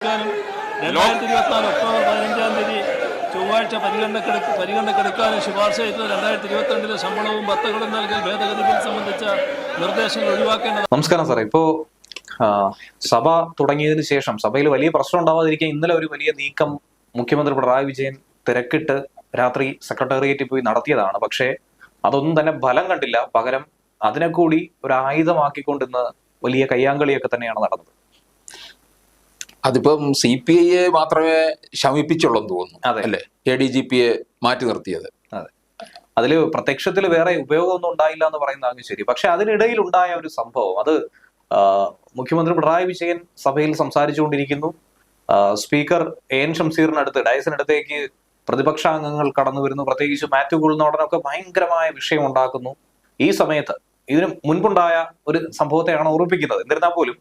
2024 October 15-ാം തീയതി ചൊവ്വാഴ്ച പരിഗണനക്കെടുക്കാനും ശുപാർശ ചെയ്ത 2022 ശമ്പളവും ഭത്തകളും നൽകൽ ഭേദഗതി ബിൽ സംബന്ധിച്ച നിർദ്ദേശങ്ങൾ ഒഴിവാക്കേണ്ടത്. നമസ്കാരം സാറേ, ഇപ്പോ സഭ തുടങ്ങിയതിനു ശേഷം സഭയിൽ വലിയ പ്രശ്നം ഉണ്ടാവാതിരിക്കാൻ ഇന്നലെ ഒരു വലിയ നീക്കം മുഖ്യമന്ത്രി പിണറായി വിജയൻ തിരക്കിട്ട് രാത്രി സെക്രട്ടേറിയറ്റിൽ പോയി നടത്തിയതാണ്. പക്ഷേ അതൊന്നും തന്നെ ഫലം കണ്ടില്ല. പകരം അതിനെ കൂടി ഒരു ആയുധമാക്കിക്കൊണ്ടിന്ന് വലിയ കയ്യാങ്കളിയൊക്കെ തന്നെയാണ് നടന്നത്. അതിപ്പം CPI മാത്രമേ ശമിപ്പിച്ചുള്ളൂ തോന്നുന്നു, അല്ലേ? ADGPയെ മാറ്റി നിർത്തിയത്. അതെ, അതില് പ്രത്യക്ഷത്തിൽ വേറെ ഉപയോഗമൊന്നും ഉണ്ടായില്ല എന്ന് പറയുന്നതാണ് ശരി. പക്ഷെ അതിനിടയിൽ ഉണ്ടായ ഒരു സംഭവം, അത് മുഖ്യമന്ത്രി പിണറായി വിജയൻ സഭയിൽ സംസാരിച്ചുകൊണ്ടിരിക്കുന്നു. സ്പീക്കർ AN ഷംസീറിനടുത്ത് ഡയസിനടുത്തേക്ക് പ്രതിപക്ഷാംഗങ്ങൾ കടന്നു വരുന്നു. പ്രത്യേകിച്ച് മാത്യു കുഴൽനാടനൊക്കെ ഭയങ്കരമായ വിഷയം ഉണ്ടാക്കുന്നു. ഈ സമയത്ത് ഇതിന് മുൻപുണ്ടായ ഒരു സംഭവത്തെയാണ് ഓർമ്മിപ്പിക്കുന്നത്. എന്നിരുന്നാൽ പോലും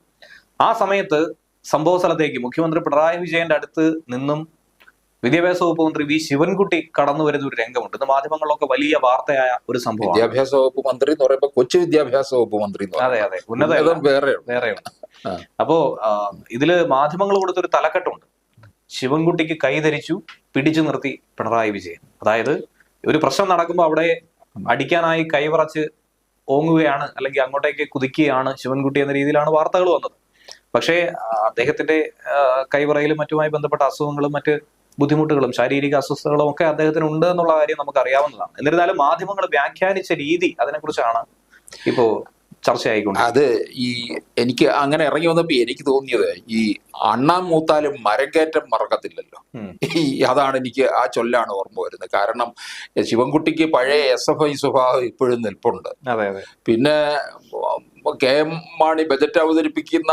ആ സമയത്ത് സംഭവ സ്ഥലത്തേക്ക് മുഖ്യമന്ത്രി പിണറായി വിജയന്റെ അടുത്ത് നിന്നും വിദ്യാഭ്യാസ വകുപ്പ് മന്ത്രി V ശിവൻകുട്ടി കടന്നു വരുന്ന ഒരു രംഗമുണ്ട്. ഇന്ന് മാധ്യമങ്ങളിലൊക്കെ വലിയ വാർത്തയായ ഒരു സംഭവം. വിദ്യാഭ്യാസ വകുപ്പ് മന്ത്രി എന്ന് പറയുമ്പോൾ കൊച്ചു വിദ്യാഭ്യാസ വകുപ്പ് മന്ത്രി. അതെ അതെ, ഉന്നതം വേറെയാണ്. അപ്പോ ഇതില് മാധ്യമങ്ങൾ കൊടുത്തൊരു തലക്കെട്ടുണ്ട്: ശിവൻകുട്ടിക്ക് കൈധരിച്ചു, പിടിച്ചു നിർത്തി പിണറായി വിജയൻ. അതായത് ഒരു പ്രശ്നം നടക്കുമ്പോൾ അവിടെ അടിക്കാനായി കൈവറച്ച് ഓങ്ങുകയാണ്, അല്ലെങ്കിൽ അങ്ങോട്ടേക്ക് കുതിക്കുകയാണ് ശിവൻകുട്ടി എന്ന രീതിയിലാണ് വാർത്തകൾ വന്നത്. പക്ഷേ അദ്ദേഹത്തിന്റെ കൈവറയിലും മറ്റുമായി ബന്ധപ്പെട്ട അസുഖങ്ങളും മറ്റ് ബുദ്ധിമുട്ടുകളും ശാരീരിക അസ്വസ്ഥതകളും ഒക്കെ അദ്ദേഹത്തിന് ഉണ്ട് എന്നുള്ള കാര്യം നമുക്ക് അറിയാവുന്നതാണ്. എന്നിരുന്നാലും മാധ്യമങ്ങൾ വ്യാഖ്യാനിച്ച രീതി, അതിനെക്കുറിച്ചാണ് ഇപ്പോ ചർച്ചയായിക്കൊണ്ട്. അത് എനിക്ക് അങ്ങനെ ഇറങ്ങി വന്നപ്പോ എനിക്ക് തോന്നിയത്, ഈ അണ്ണാൻ മൂത്താലും മരക്കയറ്റം മറക്കത്തില്ലല്ലോ. അതാണ് എനിക്ക് ആ ചൊല്ലാണ് ഓർമ്മ വരുന്നത്. കാരണം ശിവൻകുട്ടിക്ക് പഴയ SFI സ്വഭാവം ഇപ്പോഴും നിൽപ്പുണ്ട്. പിന്നെ KM മാണി ബജറ്റ് അവതരിപ്പിക്കുന്ന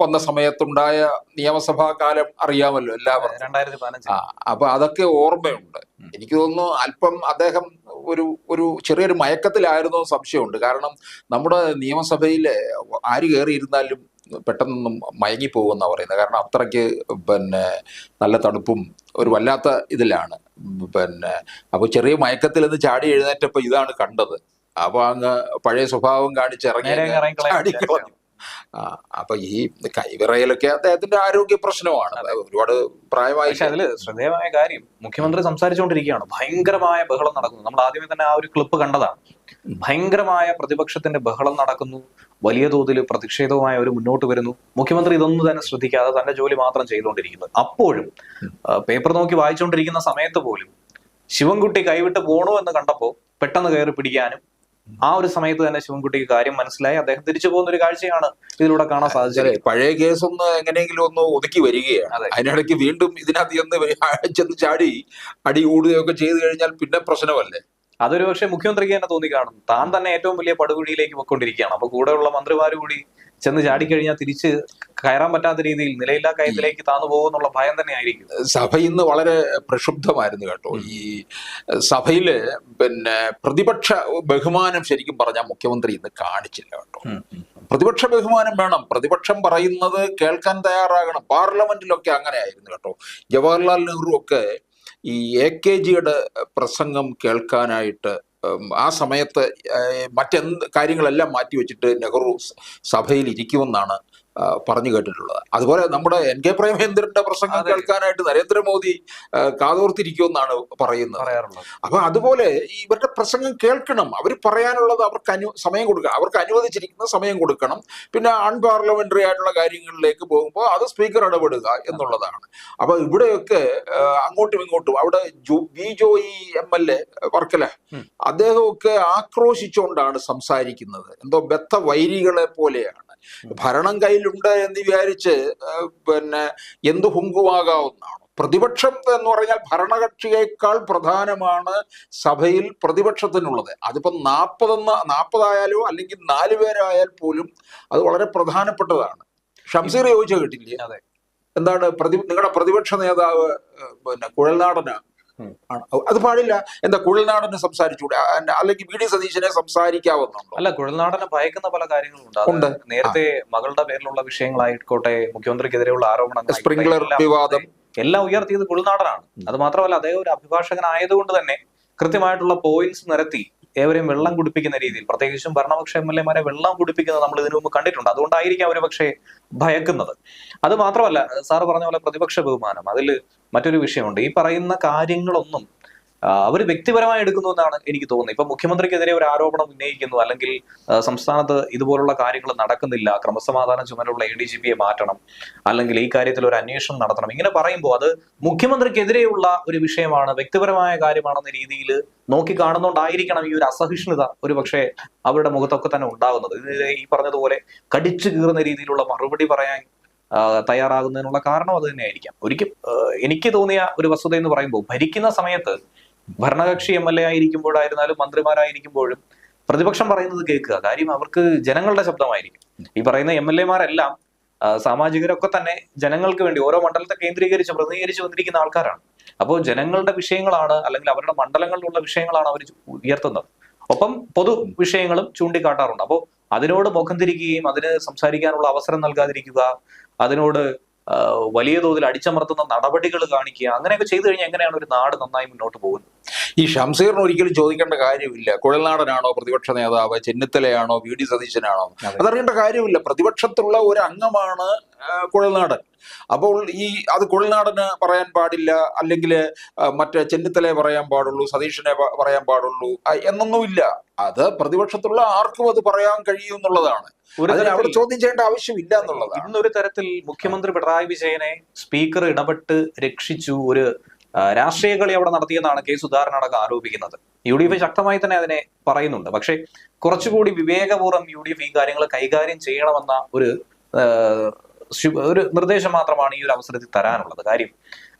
വന്ന സമയത്തുണ്ടായ നിയമസഭാ കാലം അറിയാമല്ലോ എല്ലാവർക്കും, 2015. അപ്പൊ അതൊക്കെ ഓർമ്മയുണ്ട്. എനിക്ക് തോന്നുന്നു അല്പം അദ്ദേഹം ഒരു ചെറിയൊരു മയക്കത്തിലായിരുന്നോ സംശയമുണ്ട്. കാരണം നമ്മുടെ നിയമസഭയിൽ ആര് കയറിയിരുന്നാലും പെട്ടെന്നൊന്നും മയങ്ങിപ്പോകുമെന്നാണ് പറയുന്നത്. കാരണം അത്രയ്ക്ക് നല്ല തണുപ്പും ഒരു വല്ലാത്ത ഇതിലാണ്. അപ്പോൾ ചെറിയ മയക്കത്തിൽ നിന്ന് ചാടി എഴുന്നേറ്റപ്പോൾ ഇതാണ് കണ്ടത്. അപ്പൊ അങ്ങ് പഴയ സ്വഭാവം കാണിച്ച് ഇറങ്ങി. അപ്പൊ ഈ കൈവിറയിലൊക്കെ അദ്ദേഹത്തിന്റെ ആരോഗ്യ പ്രശ്നമാണ്. ഒരുപാട് പ്രായമായി. പക്ഷെ അതില് ശ്രദ്ധേയമായ കാര്യം, മുഖ്യമന്ത്രി സംസാരിച്ചുകൊണ്ടിരിക്കുകയാണ്, ഭയങ്കരമായ ബഹളം നടക്കുന്നു. നമ്മൾ ആദ്യമേ തന്നെ ആ ഒരു ക്ലിപ്പ് കണ്ടതാണ്. ഭയങ്കരമായ പ്രതിപക്ഷത്തിന്റെ ബഹളം നടക്കുന്നു, വലിയ തോതിൽ പ്രതിഷേധവുമായി അവർ മുന്നോട്ട് വരുന്നു. മുഖ്യമന്ത്രി ഇതൊന്നും തന്നെ ശ്രദ്ധിക്കാതെ തന്റെ ജോലി മാത്രം ചെയ്തുകൊണ്ടിരിക്കുന്നത്. അപ്പോഴും പേപ്പർ നോക്കി വായിച്ചുകൊണ്ടിരിക്കുന്ന സമയത്ത് പോലും ശിവൻകുട്ടി കൈവിട്ട് പോണു എന്ന് കണ്ടപ്പോ പെട്ടെന്ന് കയറി പിടിക്കാനും, ആ ഒരു സമയത്ത് തന്നെ ശിവൻകുട്ടിക്ക് കാര്യം മനസ്സിലായി അദ്ദേഹം തിരിച്ചു പോകുന്ന ഒരു കാഴ്ചയാണ് ഇതിലൂടെ കാണാൻ സാധിച്ചത്. പഴയ കേസ് ഒന്ന് എങ്ങനെയെങ്കിലും ഒന്ന് ഒതുക്കി വരികയാണ്. അതിനിടയ്ക്ക് വീണ്ടും ഇതിനകത്ത് ചെന്ന് ചാടി അടി കൂടുകയൊക്കെ ചെയ്തു കഴിഞ്ഞാൽ പിന്നെ പ്രശ്നമല്ലേ. അതൊരു പക്ഷേ മുഖ്യമന്ത്രിക്ക് തന്നെ തോന്നി കാണും, താൻ തന്നെ ഏറ്റവും വലിയ പടുകുഴിയിലേക്ക് പൊയ്ക്കൊണ്ടിരിക്കുകയാണ്. അപ്പൊ കൂടെയുള്ള മന്ത്രിമാര് കൂടി ചെന്ന് ചാടിക്കഴിഞ്ഞാൽ തിരിച്ച് കയറാൻ പറ്റാത്ത രീതിയിൽ നിലയില്ലാ കയത്തിലേക്ക് താന്നു പോകുന്നുള്ള ഭയം തന്നെ ആയിരിക്കും. സഭ ഇന്ന് വളരെ പ്രക്ഷുബ്ധമായിരുന്നു കേട്ടോ. ഈ സഭയില് പ്രതിപക്ഷ ബഹുമാനം ശരിക്കും പറഞ്ഞാൽ മുഖ്യമന്ത്രി ഇന്ന് കാണിച്ചില്ല കേട്ടോ. പ്രതിപക്ഷ ബഹുമാനം വേണം, പ്രതിപക്ഷം പറയുന്നത് കേൾക്കാൻ തയ്യാറാകണം. പാർലമെന്റിലൊക്കെ അങ്ങനെ ആയിരുന്നു കേട്ടോ. ജവഹർലാൽ നെഹ്റു ഒക്കെ ഈ AKGയുടെ പ്രസംഗം കേൾക്കാനായിട്ട് ആ സമയത്ത് മറ്റെന്ത് കാര്യങ്ങളെല്ലാം മാറ്റിവെച്ചിട്ട് നെഹ്റു സഭയിൽ ഇരിക്കുമെന്നാണ് പറഞ്ഞു കേട്ടിട്ടുള്ളത്. അതുപോലെ നമ്മുടെ NK പ്രേമചന്ദ്രന്റെ പ്രസംഗം കേൾക്കാനായിട്ട് നരേന്ദ്രമോദി കാതോർത്തിരിക്കുമെന്നാണ് പറയാറുള്ളത്. അപ്പൊ അതുപോലെ ഇവരുടെ പ്രസംഗം കേൾക്കണം. അവർ പറയാനുള്ളത് അവർക്ക് സമയം കൊടുക്കണം, അവർക്ക് അനുവദിച്ചിരിക്കുന്ന സമയം കൊടുക്കണം. പിന്നെ അൺപാർലമെന്ററി ആയിട്ടുള്ള കാര്യങ്ങളിലേക്ക് പോകുമ്പോൾ അത് സ്പീക്കർ ഇടപെടുക എന്നുള്ളതാണ്. അപ്പൊ ഇവിടെയൊക്കെ അങ്ങോട്ടും ഇങ്ങോട്ടും, അവിടെ വി ജോയി MLA വർക്കല, അദ്ദേഹമൊക്കെ ആക്രോശിച്ചുകൊണ്ടാണ് സംസാരിക്കുന്നത്. എന്തോ ബദ്ധ വൈരികളെ പോലെയാണ്. ഭരണം കയ്യിലുണ്ട് എന്ന് വിചാരിച്ച് എന്ത് ഹുങ്കുമാകാവുന്നതാണ്. പ്രതിപക്ഷം എന്ന് പറഞ്ഞാൽ ഭരണകക്ഷിയേക്കാൾ പ്രധാനമാണ് സഭയിൽ പ്രതിപക്ഷത്തിനുള്ളത്. അതിപ്പോ 40 ആയാലോ അല്ലെങ്കിൽ 4 പേരായാൽ പോലും അത് വളരെ പ്രധാനപ്പെട്ടതാണ്. ഷംസീർ ചോദിച്ചു കേട്ടില്ലേ, എന്താണ് നിങ്ങളുടെ പ്രതിപക്ഷ നേതാവ് കുഴൽനാടനാണ്, അത് പാടില്ല. എന്താ കുഴൽനാടനെ സംസാരിച്ചുകൂടെ? അല്ലെങ്കിൽ VD സതീശനെ സംസാരിക്കാവുന്നുണ്ടോ? അല്ല, കുഴൽനാടനെ ഭയക്കുന്ന പല കാര്യങ്ങളും ഉണ്ട്. നേരത്തെ മകളുടെ പേരിലുള്ള വിഷയങ്ങളായിക്കോട്ടെ, മുഖ്യമന്ത്രിക്കെതിരെയുള്ള ആരോപണങ്ങൾ, സ്പ്രിംഗ്ലർ വിവാദം എല്ലാം ഉയർത്തിയത് കുഴൽനാടനാണ്. അത് മാത്രമല്ല, അദ്ദേഹം ഒരു അഭിഭാഷകനായതുകൊണ്ട് തന്നെ കൃത്യമായിട്ടുള്ള പോയിന്റ്സ് നിരത്തി ഏവരെയും വെള്ളം കുടിപ്പിക്കുന്ന രീതിയിൽ, പ്രത്യേകിച്ചും ഭരണപക്ഷ MLA-മാരെ വെള്ളം കുടിപ്പിക്കുന്നത് നമ്മൾ ഇതിനു മുമ്പ് കണ്ടിട്ടുണ്ട്. അതുകൊണ്ടായിരിക്കും അവർ പക്ഷേ ഭയക്കുന്നത്. അത് മാത്രമല്ല, സാറ് പറഞ്ഞ പോലെ പ്രതിപക്ഷ ബഹുമാനം, അതിൽ മറ്റൊരു വിഷയമുണ്ട്. ഈ പറയുന്ന കാര്യങ്ങളൊന്നും അവർ വ്യക്തിപരമായി എടുക്കുന്നു എന്നാണ് എനിക്ക് തോന്നുന്നത്. ഇപ്പൊ മുഖ്യമന്ത്രിക്കെതിരെ ഒരു ആരോപണം ഉന്നയിക്കുന്നു, അല്ലെങ്കിൽ സംസ്ഥാനത്ത് ഇതുപോലുള്ള കാര്യങ്ങൾ നടക്കുന്നില്ല, ക്രമസമാധാന ചുമതലയുള്ള ADGP-യെ മാറ്റണം, അല്ലെങ്കിൽ ഈ കാര്യത്തിൽ ഒരു അന്വേഷണം നടത്തണം, ഇങ്ങനെ പറയുമ്പോൾ അത് മുഖ്യമന്ത്രിക്കെതിരെയുള്ള ഒരു വിഷയമാണ്, വ്യക്തിപരമായ കാര്യമാണെന്ന രീതിയിൽ നോക്കി കാണുന്നോണ്ടായിരിക്കണം ഈ ഒരു അസഹിഷ്ണുത ഒരു പക്ഷേ അവരുടെ മുഖത്തൊക്കെ തന്നെ ഉണ്ടാകുന്നത്. ഇതിനെ ഈ പറഞ്ഞതുപോലെ കടിച്ചു കീറുന്ന രീതിയിലുള്ള മറുപടി പറയാൻ തയ്യാറാകുന്നതിനുള്ള കാരണം അത് തന്നെയായിരിക്കാം. എനിക്ക് തോന്നിയ ഒരു വസ്തുത എന്ന് പറയുമ്പോൾ, ഭരിക്കുന്ന സമയത്ത് ഭരണകക്ഷി MLA ആയിരിക്കുമ്പോഴായിരുന്നാലും മന്ത്രിമാരായിരിക്കുമ്പോഴും പ്രതിപക്ഷം പറയുന്നത് കേൾക്കുക. കാര്യം അവർക്ക് ജനങ്ങളുടെ ശബ്ദമായിരിക്കും. ഈ പറയുന്ന MLA-മാരെല്ലാം സാമാജികരൊക്കെ തന്നെ ജനങ്ങൾക്ക് വേണ്ടി ഓരോ മണ്ഡലത്തെ പ്രതിനിധീകരിച്ച് വന്നിരിക്കുന്ന ആൾക്കാരാണ്. അപ്പോൾ ജനങ്ങളുടെ വിഷയങ്ങളാണ്, അല്ലെങ്കിൽ അവരുടെ മണ്ഡലങ്ങളിലുള്ള വിഷയങ്ങളാണ് അവർ ഉയർത്തുന്നത്. ഒപ്പം പൊതു വിഷയങ്ങളും ചൂണ്ടിക്കാട്ടാറുണ്ട്. അപ്പോൾ അതിനോട് മുഖം തിരിക്കുകയും അതിന് സംസാരിക്കാനുള്ള അവസരം നൽകാതിരിക്കുക, അതിനോട് വലിയ തോതിൽ അടിച്ചമർത്തുന്ന നടപടികൾ കാണിക്കുക, അങ്ങനെയൊക്കെ ചെയ്തു കഴിഞ്ഞാൽ എങ്ങനെയാണ് ഒരു നാട് നന്നായി മുന്നോട്ട് പോകുന്നത്? ഈ ഷംസീറിന് ഒരിക്കലും ചോദിക്കേണ്ട കാര്യമില്ല, കുഴൽനാടനാണോ പ്രതിപക്ഷ നേതാവ്, ചെന്നിത്തലയാണോ, VD സതീശനാണോ, അതറിയേണ്ട കാര്യമില്ല. പ്രതിപക്ഷത്തുള്ള ഒരു അംഗമാണ് കുഴൽനാടൻ. അപ്പോൾ അത് കുഴൽനാടന് പറയാൻ പാടില്ല, അല്ലെങ്കിൽ മറ്റേ ചെന്നിത്തലയെ പറയാൻ പാടുള്ളൂ, സതീശനെ പറയാൻ പാടുള്ളൂ എന്നൊന്നുമില്ല. അത് പ്രതിപക്ഷത്തുള്ള ആർക്കും അത് പറയാൻ കഴിയും എന്നുള്ളതാണ്. അവിടെ ചോദ്യം ചെയ്യേണ്ട ആവശ്യമില്ല എന്നുള്ളതാണ്. ഇന്നൊരു തരത്തിൽ മുഖ്യമന്ത്രി പിണറായി വിജയനെ സ്പീക്കർ ഇടപെട്ട് രക്ഷിച്ചു, ഒരു രാഷ്ട്രീയ കളി അവിടെ നടത്തിയെന്നാണ് കെ സുധാകരൻ അടക്കം ആരോപിക്കുന്നത്. UDF ശക്തമായി തന്നെ അതിനെ പറയുന്നുണ്ട്. പക്ഷെ കുറച്ചുകൂടി വിവേകപൂർവ്വം UDF ഈ കാര്യങ്ങൾ കൈകാര്യം ചെയ്യണമെന്ന ഒരു നിർദ്ദേശം മാത്രമാണ് ഈ ഒരു അവസരത്തിൽ തരാനുള്ളത്. കാര്യം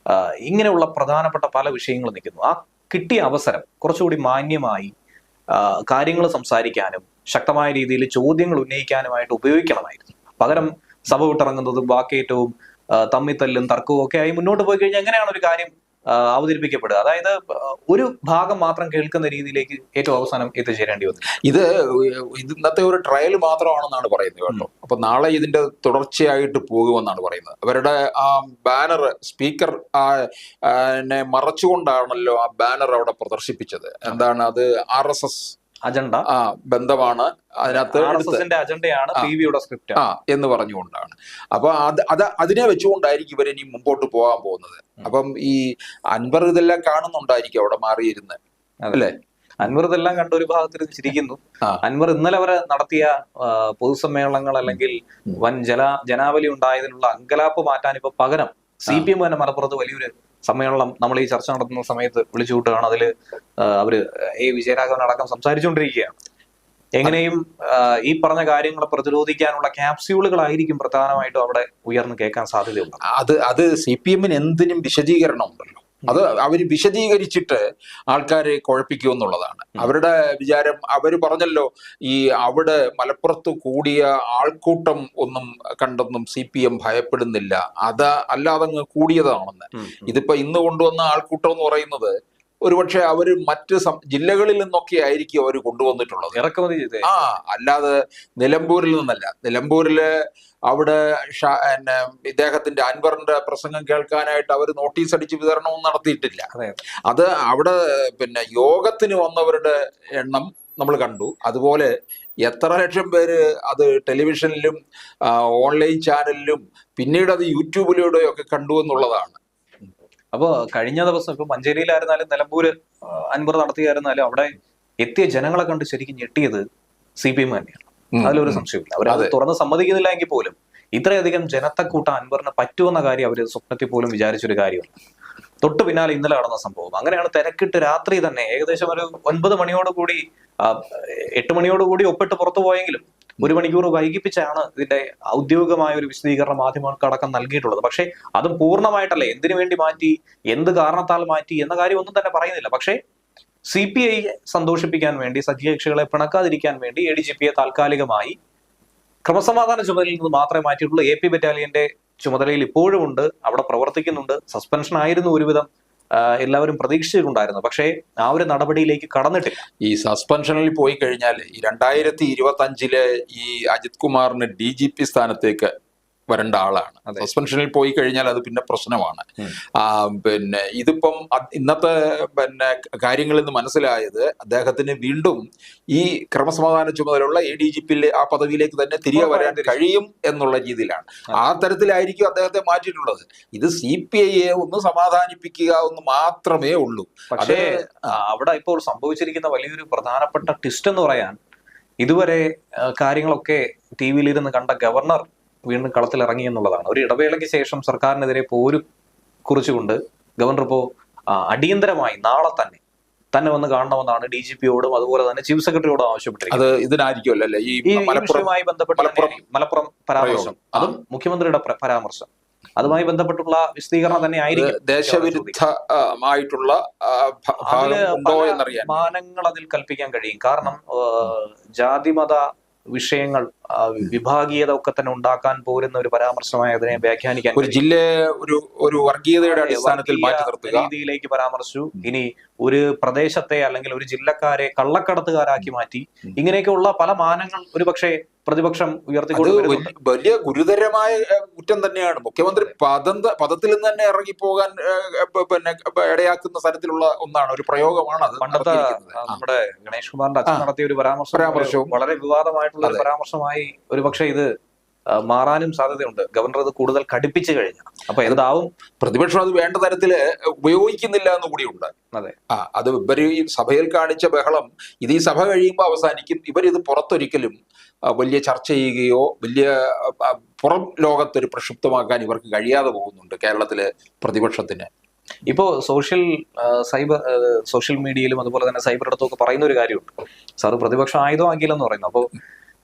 ഇങ്ങനെയുള്ള പ്രധാനപ്പെട്ട പല വിഷയങ്ങളും നിൽക്കുന്നു. ആ കിട്ടിയ അവസരം കുറച്ചുകൂടി മാന്യമായി കാര്യങ്ങൾ സംസാരിക്കാനും ശക്തമായ രീതിയിൽ ചോദ്യങ്ങൾ ഉന്നയിക്കാനുമായിട്ട് ഉപയോഗിക്കണമായിരുന്നു. പകരം സഭ വിട്ടിറങ്ങുന്നതും വാക്കേറ്റവും തമ്മിത്തല്ലും തർക്കവും ഒക്കെ ആയി മുന്നോട്ട് പോയി കഴിഞ്ഞാൽ എങ്ങനെയാണ് ഒരു കാര്യം അവതരിപ്പിക്കപ്പെടുക? അതായത് ഒരു ഭാഗം മാത്രം കേൾക്കുന്ന രീതിയിലേക്ക് ഏറ്റവും അവസാനം എത്തിച്ചേരേണ്ടി വന്നു. ഇത് ഇന്നത്തെ ഒരു ട്രയൽ മാത്രമാണെന്നാണ് പറയുന്നത് കേട്ടോ. അപ്പൊ നാളെ ഇതിന്റെ തുടർച്ചയായിട്ട് പോകുമെന്നാണ് പറയുന്നത്. അവരുടെ ആ ബാനർ സ്പീക്കർ മറച്ചുകൊണ്ടാണല്ലോ ആ ബാനർ അവിടെ പ്രദർശിപ്പിച്ചത്. എന്താണ് അത്? RSS അജണ്ട ബന്ധമാണ് അതിനകത്ത്, അജണ്ടയാണ് PV-യുടെ സ്ക്രിപ്റ്റ് എന്ന് പറഞ്ഞുകൊണ്ടാണ്. അപ്പൊ അതിനെ വെച്ചുകൊണ്ടായിരിക്കും ഇവർ ഇനി മുമ്പോട്ട് പോകാൻ പോകുന്നത്. അപ്പം ഈ അൻവർ ഇതെല്ലാം കാണുന്നുണ്ടായിരിക്കും അവിടെ മാറിയിരുന്ന്, അല്ലേ? അൻവർ ഇതെല്ലാം കണ്ട ഒരു ഭാഗത്ത് ചിരിക്കുന്നു. അൻവർ ഇന്നലെ വരെ നടത്തിയ പൊതുസമ്മേളനങ്ങൾ അല്ലെങ്കിൽ വൻ ജനാവലി ഉണ്ടായതിനുള്ള അങ്കലാപ്പ് മാറ്റാൻ ഇപ്പൊ പകരം CPM തന്നെ മലപ്പുറത്ത് വലിയൊരു സമ്മേളനം നമ്മൾ ഈ ചർച്ച നടത്തുന്ന സമയത്ത് വിളിച്ചു കൂട്ടുകയാണ്. അതിൽ അവര് വിജയരാഘവൻ അടക്കം സംസാരിച്ചുകൊണ്ടിരിക്കുകയാണ്. എങ്ങനെയും ഈ പറഞ്ഞ കാര്യങ്ങളെ പ്രതിരോധിക്കാനുള്ള ക്യാപ്സ്യൂളുകളായിരിക്കും പ്രധാനമായിട്ടും അവിടെ ഉയർന്നു കേൾക്കാൻ സാധ്യതയുണ്ട്. അത് CPM-ന് എന്തിനും വിശദീകരണം ഉണ്ടല്ലോ. അത് അവർ വിശദീകരിച്ചിട്ട് ആൾക്കാരെ കുഴപ്പിക്കുമെന്നുള്ളതാണ് അവരുടെ വിചാരം. അവര് പറഞ്ഞല്ലോ, ഈ അവിടെ മലപ്പുറത്ത് കൂടിയ ആൾക്കൂട്ടം ഒന്നും കണ്ടൊന്നും CPM ഭയപ്പെടുന്നില്ല, അല്ലാതെ കൂടിയതാണെന്ന്. ഇതിപ്പോ ഇന്ന് കൊണ്ടുവന്ന ആൾക്കൂട്ടം എന്ന് പറയുന്നത് ഒരുപക്ഷെ അവര് മറ്റ് ജില്ലകളിൽ നിന്നൊക്കെ ആയിരിക്കും അവർ കൊണ്ടുവന്നിട്ടുള്ളത്, ഇറക്കുമതി ചെയ്ത്. അല്ലാതെ നിലമ്പൂരിൽ നിന്നല്ല. നിലമ്പൂരില് അവിടെ ഇദ്ദേഹത്തിന്റെ അൻവറിന്റെ പ്രസംഗം കേൾക്കാനായിട്ട് അവർ നോട്ടീസ് അടിച്ച് വിതരണവും നടത്തിയിട്ടില്ല. അത് അവിടെ യോഗത്തിന് വന്നവരുടെ എണ്ണം നമ്മൾ കണ്ടു. അതുപോലെ എത്ര ലക്ഷം പേര് അത് ടെലിവിഷനിലും ഓൺലൈൻ ചാനലിലും പിന്നീട് അത് യൂട്യൂബിലൂടെയും ഒക്കെ കണ്ടു എന്നുള്ളതാണ്. അപ്പൊ കഴിഞ്ഞ ദിവസം ഇപ്പൊ മഞ്ചേരിയിലായിരുന്നാലും നിലമ്പൂര് അൻവർ നടത്തിയായിരുന്നാലും അവിടെ എത്തിയ ജനങ്ങളെ കണ്ട് ശരിക്കും ഞെട്ടിയത് CPM തന്നെയാണ്. അതിലൊരു സംശയമില്ല. അവരത് തുറന്ന് സമ്മതിക്കുന്നില്ല എങ്കിൽ പോലും ഇത്രയധികം ജനത്തെ കൂട്ടാൻ അൻവറിന് പറ്റുമെന്ന കാര്യം അവര് സ്വപ്നത്തിൽ പോലും വിചാരിച്ചൊരു കാര്യമല്ല. തൊട്ട് പിന്നാലെ ഇന്നലെ നടന്ന സംഭവം അങ്ങനെയാണ്. തിരക്കിട്ട് രാത്രി തന്നെ ഏകദേശം ഒരു 9 മണിയോടുകൂടി 8 മണിയോടുകൂടി ഒപ്പിട്ട് പുറത്തു പോയെങ്കിലും 1 മണിക്കൂർ വൈകിപ്പിച്ചാണ് ഇതിന്റെ ഔദ്യോഗികമായ ഒരു വിശദീകരണം മാധ്യമങ്ങൾക്ക് അടക്കം നൽകിയിട്ടുള്ളത്. പക്ഷേ അതും പൂർണ്ണമായിട്ടല്ലേ, എന്തിനു വേണ്ടി മാറ്റി, എന്ത് കാരണത്താൽ മാറ്റി എന്ന കാര്യം ഒന്നും തന്നെ പറയുന്നില്ല. പക്ഷേ CPI സന്തോഷിപ്പിക്കാൻ വേണ്ടി, സഖ്യകക്ഷികളെ പിണക്കാതിരിക്കാൻ വേണ്ടി ADGP-യെ താൽക്കാലികമായി ക്രമസമാധാന ചുമതലയിൽ നിന്ന് മാത്രമേ മാറ്റിയിട്ടുള്ളൂ. AP ബറ്റാലിയന്റെ ചുമതലയിൽ ഇപ്പോഴും ഉണ്ട്, അവിടെ പ്രവർത്തിക്കുന്നുണ്ട്. സസ്പെൻഷൻ ആയിരുന്നു ഒരുവിധം എല്ലാവരും പ്രതീക്ഷിച്ചിട്ടുണ്ടായിരുന്നു. പക്ഷേ ആ ഒരു നടപടിയിലേക്ക് കടന്നിട്ടില്ല. ഈ സസ്പെൻഷനിൽ പോയി കഴിഞ്ഞാൽ ഈ 2025 ഈ അജിത് കുമാറിന് DGP സ്ഥാനത്തേക്ക് വരേണ്ട ആളാണ്. സസ്പെൻഷനിൽ പോയി കഴിഞ്ഞാൽ അത് പിന്നെ പ്രശ്നമാണ്. പിന്നെ ഇതിപ്പം ഇന്നത്തെ പിന്നെ കാര്യങ്ങളിൽ നിന്ന് മനസ്സിലായത് അദ്ദേഹത്തിന് വീണ്ടും ഈ ക്രമസമാധാന ചുമതലയുള്ള ADGP ആ പദവിയിലേക്ക് തന്നെ തിരികെ വരാൻ കഴിയും എന്നുള്ള രീതിയിലാണ്. ആ തരത്തിലായിരിക്കും അദ്ദേഹത്തെ മാറ്റിയിട്ടുള്ളത്. ഇത് CPIയെ ഒന്ന് സമാധാനിപ്പിക്കുക എന്ന് മാത്രമേ ഉള്ളൂ. പക്ഷേ അവിടെ ഇപ്പോൾ സംഭവിച്ചിരിക്കുന്ന വലിയൊരു പ്രധാനപ്പെട്ട ട്വിസ്റ്റ് എന്ന് പറയാൻ, ഇതുവരെ കാര്യങ്ങളൊക്കെ TV യിലിരുന്ന് കണ്ട ഗവർണർ വീണ്ടും കളത്തിലിറങ്ങി എന്നുള്ളതാണ്. ഒരു ഇടവേളയ്ക്ക് ശേഷം സർക്കാരിനെതിരെ പോര് കുറിച്ചുകൊണ്ട് ഗവർണർ ഇപ്പോൾ അടിയന്തരമായി നാളെ തന്നെ വന്ന് കാണണമെന്നാണ് DGPയോടും അതുപോലെ തന്നെ ചീഫ് സെക്രട്ടറിയോടും ആവശ്യപ്പെട്ടിരിക്കുന്നത്. അത് ഇതിനായിരിക്കുമല്ലോ ഈ വിഷയവുമായി ബന്ധപ്പെട്ട് മലപ്പുറം പരാമർശം, അതും മുഖ്യമന്ത്രിയുടെ പരാമർശം, അതുമായി ബന്ധപ്പെട്ടുള്ള വിശദീകരണം തന്നെ ആയിരിക്കും. ദേശവിരുദ്ധമായിട്ടുള്ള മാനങ്ങൾ അതിൽ കൽപ്പിക്കാൻ കഴിയും. കാരണം ജാതിമത വിഷയങ്ങൾ, വിഭാഗീയത ഒക്കെ തന്നെ ഉണ്ടാക്കാൻ പോരുന്ന ഒരു പരാമർശമായി അതിനെ വ്യാഖ്യാനിക്കാൻ, ഒരു ജില്ലയെ ഒരു വർഗീയതയുടെ അടിസ്ഥാനത്തിൽ മാറ്റി നിർത്തുക രീതിയിലേക്ക് പരാമർശിച്ചു. ഇനി ഒരു പ്രദേശത്തെ അല്ലെങ്കിൽ ഒരു ജില്ലക്കാരെ കള്ളക്കടത്തുകാരാക്കി മാറ്റി. ഇങ്ങനെയൊക്കെയുള്ള പല മാനങ്ങൾ ഒരുപക്ഷെ പ്രതിപക്ഷം ഉയർത്തിക്കൊണ്ട് വലിയ ഗുരുതരമായ കുറ്റം തന്നെയാണ്. മുഖ്യമന്ത്രി പദത്തിൽ നിന്ന് തന്നെ ഇറങ്ങിപ്പോകാൻ പിന്നെ ഇടയാക്കുന്ന തരത്തിലുള്ള ഒന്നാണ്, ഒരു പ്രയോഗമാണ് അത്. പണ്ടത്തെ നമ്മുടെ ഗണേഷ് കുമാറിന്റെ അച്ഛൻ നടത്തിയ ഒരു പരാമർശവും വളരെ വിവാദമായിട്ടുള്ള ഒരു പരാമർശമായി ഒരുപക്ഷെ ഇത് മാറാനും സാധ്യതയുണ്ട്, ഗവർണർ ഇത് കൂടുതൽ കടുപ്പിച്ചു കഴിഞ്ഞാൽ. അപ്പൊ എന്താവും, പ്രതിപക്ഷം അത് വേണ്ട തരത്തില് ഉപയോഗിക്കുന്നില്ല എന്ന് കൂടിയുണ്ട്. അതെ, അത് ഇവര് ഈ സഭയിൽ കാണിച്ച ബഹളം ഇത് ഈ സഭ കഴിയുമ്പോൾ അവസാനിക്കും. ഇവരിത് പുറത്തൊരിക്കലും വലിയ ചർച്ച ചെയ്യുകയോ വലിയ പുറം ലോകത്തൊരു പ്രക്ഷുബ്ധമാക്കാൻ ഇവർക്ക് കഴിയാതെ പോകുന്നുണ്ട് കേരളത്തിലെ പ്രതിപക്ഷത്തിന്. ഇപ്പോ സോഷ്യൽ മീഡിയയിലും അതുപോലെ തന്നെ സൈബർ ഇടത്തൊക്കെ പറയുന്ന ഒരു കാര്യമുണ്ട്, സാറ് പ്രതിപക്ഷം ആയുധമാക്കിയില്ലെന്ന് പറയുന്നു. അപ്പോൾ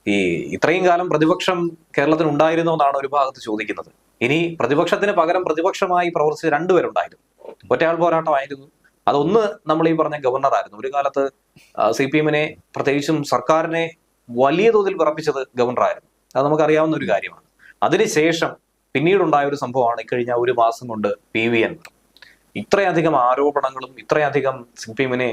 ഈ ഇത്രയും കാലം പ്രതിപക്ഷം കേരളത്തിൽ ഉണ്ടായിരുന്നോ എന്നാണ് ഒരു ഭാഗത്ത് ചോദിക്കുന്നത്. ഇനി പ്രതിപക്ഷത്തിന് പകരം പ്രതിപക്ഷമായി പ്രവർത്തിച്ച രണ്ടുപേരുണ്ടായിരുന്നു. ഒറ്റയാൾ പോരാട്ടമായിരുന്നു. അതൊന്ന് നമ്മൾ ഈ പറഞ്ഞ ഗവർണറായിരുന്നു. ഒരു കാലത്ത് CPM-നെ പ്രത്യേകിച്ചും സർക്കാരിനെ വലിയ തോതിൽ വിറപ്പിച്ചത് ഗവർണറായിരുന്നു. അത് നമുക്കറിയാവുന്ന ഒരു കാര്യമാണ്. അതിനുശേഷം പിന്നീടുണ്ടായ ഒരു സംഭവമാണ് ഇക്കഴിഞ്ഞ ഒരു മാസം കൊണ്ട് PV അൻവർ. ഇത്രയധികം ആരോപണങ്ങളും ഇത്രയധികം CPM-നെ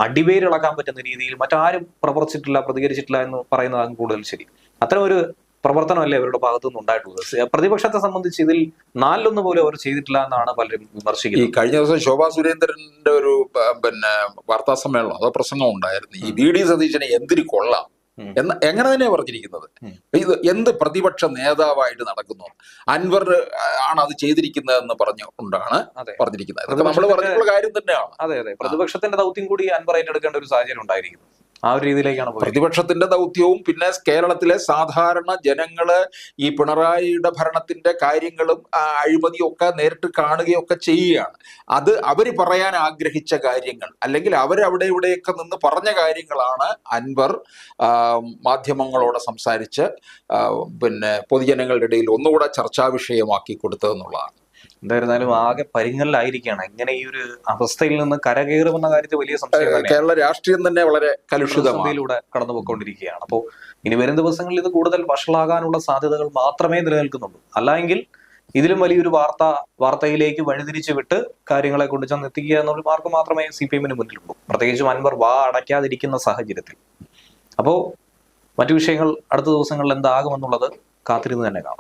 അടിവേരിളക്കാൻ പറ്റുന്ന രീതിയിൽ മറ്റാരും പ്രവർത്തിച്ചിട്ടില്ല, പ്രതികരിച്ചിട്ടില്ല എന്ന് പറയുന്നതാണ് കൂടുതൽ ശരി. അത്തരം ഒരു പ്രവർത്തനമല്ലേ അവരുടെ ഭാഗത്തു നിന്ന് ഉണ്ടായിട്ടുള്ളത്. പ്രതിപക്ഷത്തെ സംബന്ധിച്ച് ഇതിൽ 4-1 പോലും അവർ ചെയ്തിട്ടില്ല എന്നാണ് പലരും വിമർശിക്കുന്നത്. ഈ കഴിഞ്ഞ ദിവസം ശോഭാ സുരേന്ദ്രന്റെ ഒരു പിന്നെ വാർത്താ സമ്മേളനം അതോ പ്രസംഗം ഉണ്ടായിരുന്നു. ഈ VD സതീശനെ എന്തിന് കൊള്ളാം എങ്ങനെ തന്നെ പറഞ്ഞിരിക്കുന്നത്. ഇത് എന്ത് പ്രതിപക്ഷ നേതാവായിട്ട് നടക്കുന്നു, അൻവർ ആണ് അത് ചെയ്തിരിക്കുന്നതെന്ന് പറഞ്ഞുകൊണ്ടാണ് പറഞ്ഞിരിക്കുന്നത്. ഇതൊക്കെ നമ്മൾ പറഞ്ഞിട്ടുള്ള കാര്യം തന്നെയാണ്. അതെ, പ്രതിപക്ഷത്തിന്റെ ദൗത്യം കൂടി അൻവർ ഏറ്റെടുക്കേണ്ട ഒരു സാഹചര്യം ഉണ്ടായിരിക്കുന്നു. ആ ഒരു രീതിയിലേക്കാണ് പ്രതിപക്ഷത്തിന്റെ ദൗത്യവും പിന്നെ കേരളത്തിലെ സാധാരണ ജനങ്ങള് ഈ പിണറായിയുടെ ഭരണത്തിന്റെ കാര്യങ്ങളും അഴിമതിയും ഒക്കെ നേരിട്ട് കാണുകയൊക്കെ ചെയ്യുകയാണ്. അത് അവര് പറയാൻ ആഗ്രഹിച്ച കാര്യങ്ങൾ അല്ലെങ്കിൽ അവരവിടെ ഇവിടെയൊക്കെ നിന്ന് പറഞ്ഞ കാര്യങ്ങളാണ് അൻവർ മാധ്യമങ്ങളോട് സംസാരിച്ച് പിന്നെ പൊതുജനങ്ങളുടെ ഇടയിൽ ഒന്നുകൂടെ ചർച്ചാ വിഷയമാക്കി കൊടുത്തതെന്നുള്ളതാണ്. എന്തായിരുന്നാലും ആകെ പരിങ്ങലിലായിരിക്കുകയാണ്. എങ്ങനെ ഈ ഒരു അവസ്ഥയിൽ നിന്ന് കരകയറുമെന്ന കാര്യത്തിൽ വലിയ സംശയം. കേരള രാഷ്ട്രീയം തന്നെ വളരെ കലുഷിതയിലൂടെ കടന്നുപോയിക്കൊണ്ടിരിക്കുകയാണ്. അപ്പോൾ ഇനി വരും ദിവസങ്ങളിൽ ഇത് കൂടുതൽ വഷളാകാനുള്ള സാധ്യതകൾ മാത്രമേ നിലനിൽക്കുന്നുള്ളൂ. അല്ലെങ്കിൽ ഇതിലും വലിയൊരു വാർത്തയിലേക്ക് വഴിതിരിച്ചു വിട്ട് കാര്യങ്ങളെ കൊണ്ട് ചെന്നെത്തിക്കുക എന്നുള്ള മാർഗം മാത്രമേ CPM-ന് മുന്നിലുള്ളൂ, പ്രത്യേകിച്ചും അൻവർ അടയ്ക്കാതിരിക്കുന്ന സാഹചര്യത്തിൽ. അപ്പോൾ മറ്റു വിഷയങ്ങൾ അടുത്ത ദിവസങ്ങളിൽ എന്താകുമെന്നുള്ളത് കാത്തിരുന്ന് തന്നെ കാണാം.